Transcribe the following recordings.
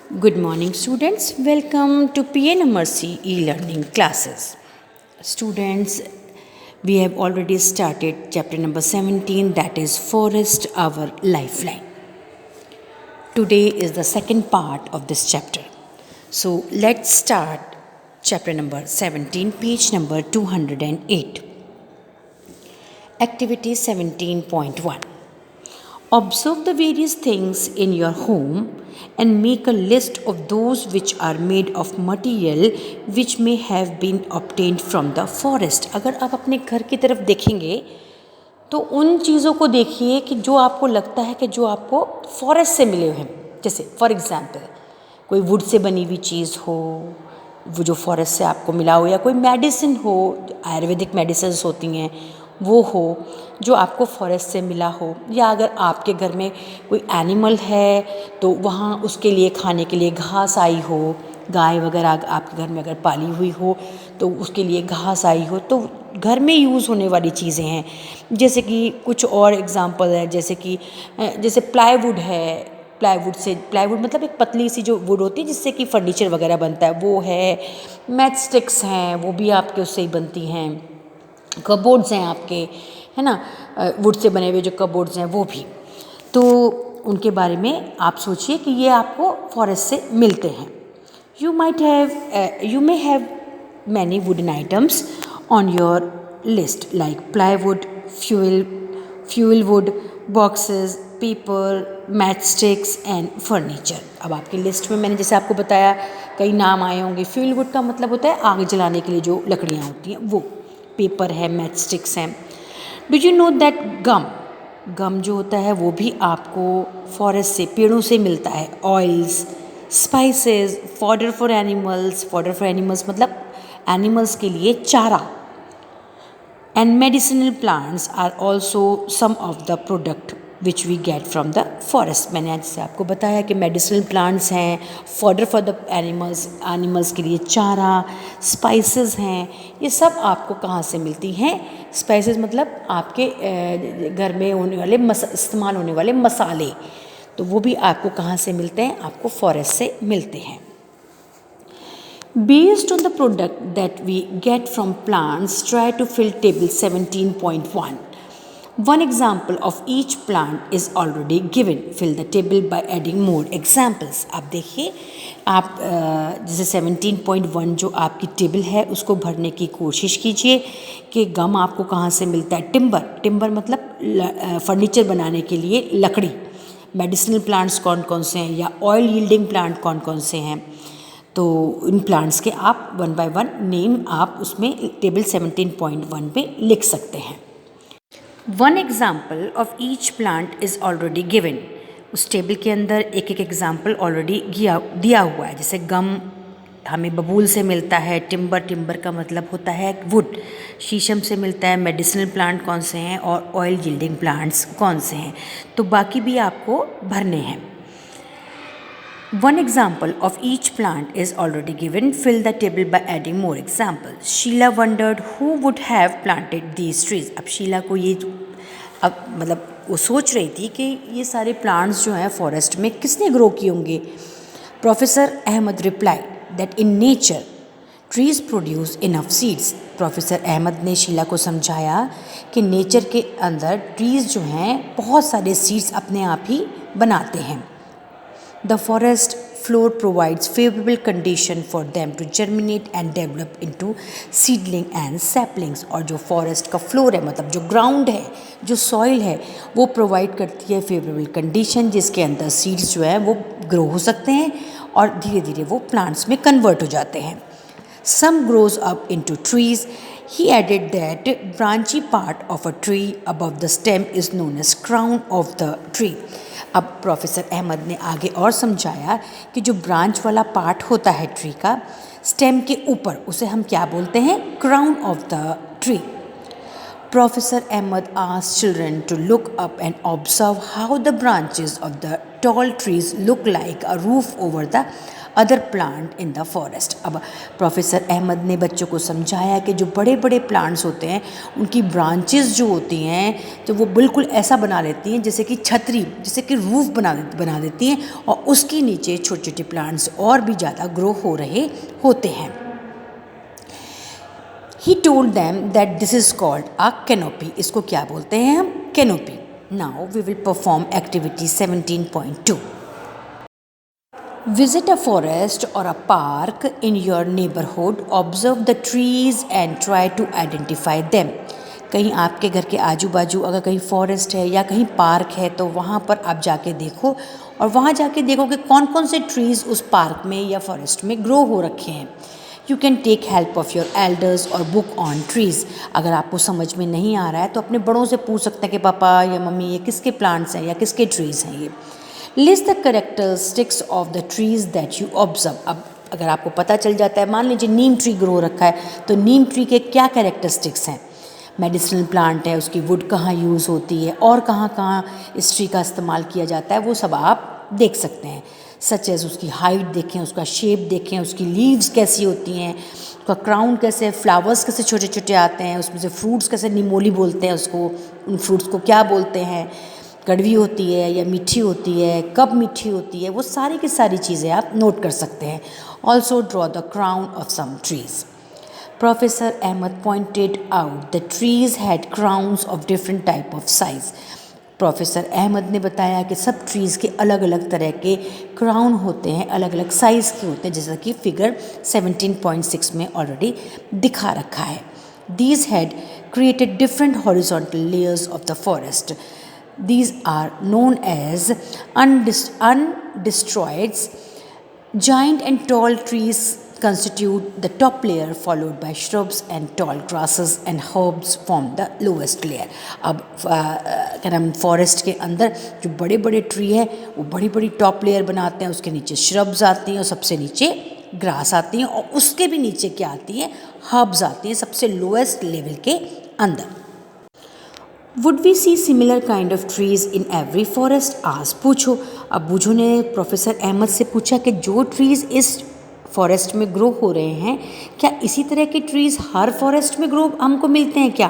Good morning, students. Welcome to PNMRC e-learning classes. Students, we have already started chapter number 17, that is Forest, Our Lifeline. Today is the second part of this chapter. So let's start chapter number 17, page number 208. Activity 17.1. Observe the various things in your home and make a list of those which are made of material which may have been obtained from the forest. अगर आप अपने घर की तरफ देखेंगे तो उन चीज़ों को देखिए कि जो आपको लगता है कि जो आपको फॉरेस्ट से मिले हुए हैं. जैसे फॉर एग्जांपल कोई वुड से बनी हुई चीज़ हो, वो जो फॉरेस्ट से आपको मिला हो, या कोई मेडिसिन हो, आयुर्वेदिक मेडिसिन होती हैं वो हो जो आपको फॉरेस्ट से मिला हो, या अगर आपके घर में कोई एनिमल है तो वहाँ उसके लिए खाने के लिए घास आई हो, गाय वगैरह आपके घर में अगर पाली हुई हो तो उसके लिए घास आई हो, तो घर में यूज़ होने वाली चीज़ें हैं. जैसे कि कुछ और एग्जांपल है, जैसे प्लाईवुड है. प्लाईवुड मतलब एक पतली सी जो वुड होती है जिससे कि फर्नीचर वगैरह बनता है, वो है. मैच स्टिक्स हैं, वो भी आपके उससे ही बनती हैं. कबोर्ड्स हैं आपके, है ना, वुड से बने हुए जो कबोर्ड्स हैं वो भी. तो उनके बारे में आप सोचिए कि ये आपको फॉरेस्ट से मिलते हैं. You may have many wooden items on your list like plywood, fuel wood, boxes, paper, match sticks and furniture. अब आपकी लिस्ट में मैंने जैसे आपको बताया कई नाम आए होंगे. फ्यूल वुड का मतलब होता है आग जलाने के लिए जो लकड़ियाँ होती हैं वो. पेपर है, मैच स्टिक्स हैं. डू यू नो दैट गम जो होता है वो भी आपको फॉरेस्ट से, पेड़ों से मिलता है. Oils, spices, fodder for animals मतलब एनिमल्स के लिए चारा. And medicinal plants are also some of the product which we get from the forest. मैंने आज से आपको बताया कि मेडिसिनल प्लांट्स हैं, फॉडर फॉर द एनिमल्स के लिए चारा, स्पाइसेस हैं. ये सब आपको कहाँ से मिलती हैं? स्पाइसेस मतलब आपके घर में होने वाले इस्तेमाल होने वाले मसाले, तो वो भी आपको कहाँ से मिलते हैं? आपको फॉरेस्ट से मिलते हैं. Based on the product that we get from plants, try to fill table 17.1. One example of each plant is already given. Fill the table by adding more examples. अब देखिए आप जैसे 17.1 जो आपकी टेबल है उसको भरने की कोशिश कीजिए कि गम आपको कहाँ से मिलता है. टिम्बर मतलब फर्नीचर बनाने के लिए लकड़ी. मेडिसिनल प्लांट्स कौन कौन से हैं, या ऑयल यील्डिंग प्लांट कौन कौन से हैं. तो इन प्लांट्स के आप वन बाय वन नेम आप उसमें टेबल 17.1 पे लिख सकते हैं. One example of each plant is already given. उस टेबल के अंदर एक एक एग्जाम्पल ऑलरेडी दिया हुआ है. जैसे गम हमें बबूल से मिलता है. टिम्बर का मतलब होता है वुड. शीशम से मिलता है. मेडिसिनल प्लांट कौन से हैं और ऑयल यील्डिंग प्लांट्स कौन से हैं. तो बाकी भी आपको भरने हैं. One example of each plant is already given. Fill the table by adding more examples. Sheila wondered who would have planted these trees. अब शीला को ये अब मतलब वो सोच रही थी कि ये सारे प्लांट्स जो हैं फॉरेस्ट में किसने ग्रो किए होंगे. Professor Ahmed reply that in nature trees produce enough seeds. Professor Ahmed ने शीला को समझाया कि नेचर के अंदर ट्रीज़ जो हैं बहुत सारे सीड्स अपने आप ही बनाते हैं. The forest floor provides favorable condition for them to germinate and develop into seedling and saplings. और जो फॉरेस्ट का फ्लोर है मतलब जो ग्राउंड है, जो सॉइल है, वो प्रोवाइड करती है फेवरेबल कंडीशन जिसके अंदर सीड्स जो है वो ग्रो हो सकते हैं और धीरे धीरे वो प्लांट्स में कन्वर्ट हो जाते हैं. Some grows up into trees. He added that branchy part of a tree above the stem is known as crown of the tree. अब प्रोफेसर अहमद ने आगे और समझाया कि जो ब्रांच वाला पार्ट होता है ट्री का स्टेम के ऊपर, उसे हम क्या बोलते हैं? Crown of the tree. Professor Ahmed asked children to look up and observe how the branches of the tall trees look like a roof over the other plant in the forest. अब professor Ahmed ने बच्चों को समझाया कि जो बड़े बड़े plants होते हैं उनकी ब्रांचेस जो होती हैं तो वो बिल्कुल ऐसा बना लेती हैं जैसे कि छतरी, जैसे कि रूफ बना देती हैं और उसके नीचे छोटे छोटे प्लांट्स और भी ज़्यादा ग्रो हो रहे होते हैं. He told them that this is called a canopy. इसको क्या बोलते हैं हम? Canopy. Now we will perform activity 17.2. Visit a forest or a park in your neighborhood. Observe the trees and try to identify them. कहीं आपके घर के आजू बाजू अगर कहीं फॉरेस्ट है या कहीं पार्क है तो वहाँ पर आप जाके देखो और वहाँ जाके देखो कि कौन कौन से ट्रीज़ उस पार्क में या फॉरेस्ट में ग्रो हो रखे हैं. You can take help of your elders और बुक ऑन ट्रीज़. अगर आपको समझ में नहीं आ रहा है तो अपने बड़ों से पूछ सकते हैं कि पापा या मम्मी ये किसके प्लांट्स हैं या किसके ट्रीज़ हैं ये. List the characteristics of the trees that you observe. अब अगर आपको पता चल जाता है, मान लीजिए नीम ट्री ग्रो रखा है तो नीम ट्री के क्या कैरेक्टरिस्टिक्स हैं. मेडिसिनल प्लांट है, उसकी वुड कहाँ यूज़ होती है और कहाँ कहाँ इस ट्री का इस्तेमाल किया जाता है, वो सब आप देख सकते हैं. सच एज़ उसकी हाइट देखें, उसका शेप देखें, उसकी लीव्स कैसी होती हैं, उसका क्राउन कैसे, फ्लावर्स कैसे छोटे छोटे आते हैं, उसमें से फ्रूट्स कैसे, निमोली बोलते हैं उसको, उन फ्रूट्स को क्या बोलते हैं, कड़वी होती है या मीठी होती है, कब मीठी होती है, वो सारी की सारी चीज़ें आप नोट कर सकते हैं. Also draw the crown of some trees. Professor Ahmed pointed out the trees had crowns of different type of size. Professor Ahmed ने बताया कि सब ट्रीज़ के अलग अलग तरह के क्राउन होते हैं, अलग अलग साइज़ के होते हैं, जैसा कि फिगर 17.6 में ऑलरेडी दिखा रखा है. These had created different horizontal layers of the forest. These are known as undestroyed. Giant and tall trees constitute the top layer, followed by shrubs and tall grasses and herbs form the lowest layer. अब क्या नाम, forest के अंदर जो बड़े बड़े tree है वो बड़ी बड़ी टॉप लेयर बनाते हैं, उसके नीचे श्रब्स आती हैं और सबसे नीचे ग्रास आती हैं और उसके भी नीचे क्या आती हैं, हर्ब्स आती हैं सबसे लोएस्ट लेवल के अंदर. Would we see similar kind of trees in every forest? आज पूछो. अब बूझो ने प्रोफेसर अहमद से पूछा कि जो ट्रीज़ इस फॉरेस्ट में ग्रो हो रहे हैं क्या इसी तरह के ट्रीज़ हर फॉरेस्ट में ग्रो हमको मिलते हैं क्या?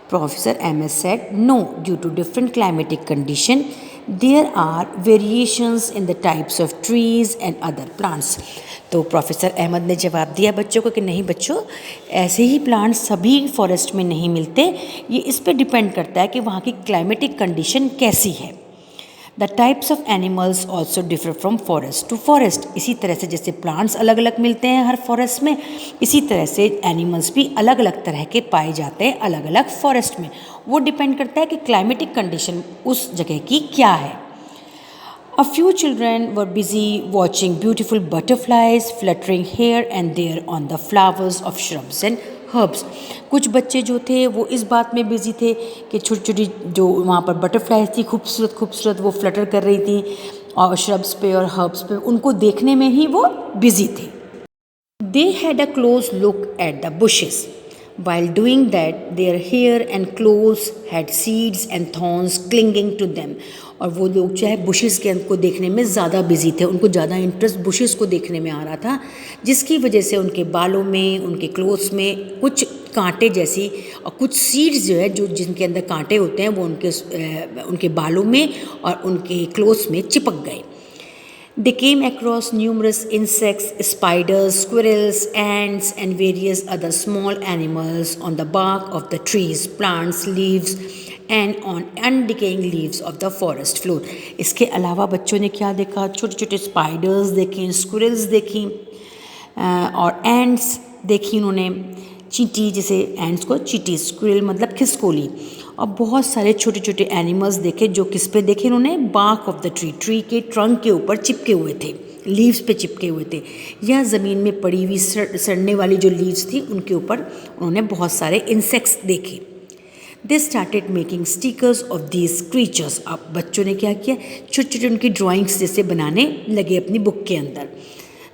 Professor Ahmed said no, due to different climatic condition there are variations in the types of trees and other plants. तो प्रोफेसर अहमद ने जवाब दिया बच्चों को कि नहीं बच्चों, ऐसे ही प्लांट्स सभी फॉरेस्ट में नहीं मिलते, ये इस पर डिपेंड करता है कि वहाँ की क्लाइमेटिक कंडीशन कैसी है. The types of animals also differ from forest to forest. इसी तरह से जैसे प्लांट्स अलग अलग मिलते हैं हर फॉरेस्ट में, इसी तरह से एनिमल्स भी अलग अलग तरह के पाए जाते हैं अलग अलग फॉरेस्ट में. वो डिपेंड करता है कि क्लाइमेटिक कंडीशन उस जगह की क्या है. A few children were busy watching beautiful butterflies fluttering here and there on the flowers of shrubs and herbs. कुछ बच्चे जो थे वो इस बात में बिजी थे कि छोटी छोटी जो वहाँ पर बटरफ्लाइज थी खूबसूरत खूबसूरत वो फ्लटर कर रही थी और श्रब्स पे और हर्ब्स पे, उनको देखने में ही वो बिजी थे. They had a close look at the bushes. While doing that, their hair and clothes had seeds and thorns clinging to them. और वो लोग जो है बुशेस के को देखने में ज़्यादा बिजी थे, उनको ज़्यादा इंटरेस्ट बुशेस को देखने में आ रहा था, जिसकी वजह से उनके बालों में, उनके क्लोथ्स में कुछ कांटे जैसी और कुछ सीड्स जो है जो जिनके अंदर कांटे होते हैं वो उनके बालों में और उनके क्लोथ्स में चिपक गए. They came across numerous insects, spiders, squirrels, ants, and various other small animals on the bark of the trees, plants, leaves, and on undecaying leaves of the forest floor. इसके अलावा बच्चों ने क्या देखा? छोटे छोटे स्पाइडर्स देखे, स्क्विरल्स देखी और एंट्स देखी उन्होंने. चींटी, जैसे एंट्स को चींटी, स्क्विरल मतलब खिसकोली, और बहुत सारे छोटे छोटे एनिमल्स देखे जो किस पे देखे उन्होंने? Bark of the tree, tree के ट्रंक के ऊपर चिपके हुए थे, लीव्स पे चिपके हुए थे, या ज़मीन में पड़ी हुई सड़ने वाली जो लीव्स थी उनके ऊपर उन्होंने बहुत सारे इंसेक्ट्स देखे. They started making stickers of these creatures. अब बच्चों ने क्या किया? छोटे छोटे उनकी ड्राइंग्स जैसे बनाने लगे अपनी बुक के अंदर.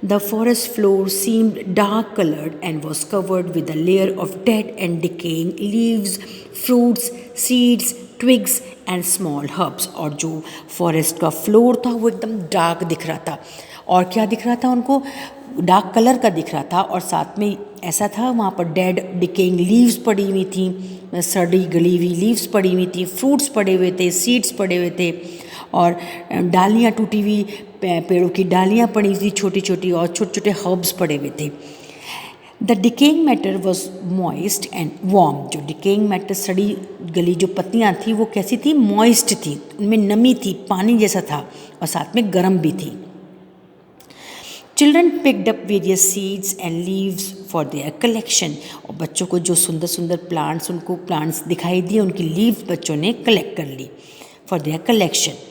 The forest floor seemed dark colored and was covered with a layer of dead and decaying leaves, fruits, seeds, twigs and small herbs. और जो फॉरेस्ट का फ्लोर था वो एकदम डार्क दिख रहा था, और क्या दिख रहा था उनको, डार्क कलर का दिख रहा था, और साथ में ऐसा था वहाँ पर डेड डिकेइंग लीव्स पड़ी हुई थी, सड़ी गली हुई लीव्स पड़ी हुई थी, फ्रूट्स पड़े हुए थे, सीड्स पड़े हुए थे, और डालियाँ टूटी हुई पेड़ों की डालियाँ पड़ी थी छोटी छोटी, और छोटे छोटे हर्ब्स पड़े हुए थे. The decaying matter was moist and warm. जो डिकेइंग मैटर, सड़ी गली जो पत्तियाँ थी वो कैसी थी, मॉइस्ट थी, उनमें नमी थी, पानी जैसा था, और साथ में गर्म भी थी. Children picked up various seeds and leaves for their collection. और बच्चों को जो सुंदर सुंदर प्लांट्स, उनको प्लांट्स दिखाई दिए, उनकी लीव्स बच्चों ने कलेक्ट कर ली for their collection.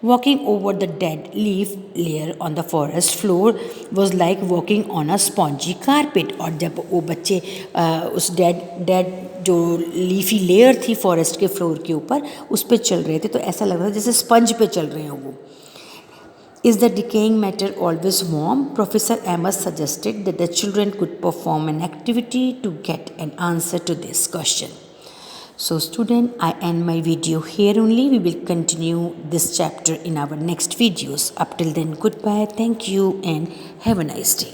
Walking over the dead leaf layer on the forest floor was like walking on a spongy carpet. और जब वो बच्चे उस डेड जो लीफी लेयर थी फॉरेस्ट के फ्लोर के ऊपर, उस पर चल रहे थे, तो ऐसा लग रहा था जैसे स्पंज पे चल रहे हो वो. Is the decaying matter always warm? Professor Amos suggested that the children could perform an activity to get an answer to this question. So student, I end my video here only. We will continue this chapter in our next videos. Up till then, goodbye, thank you, and have a nice day.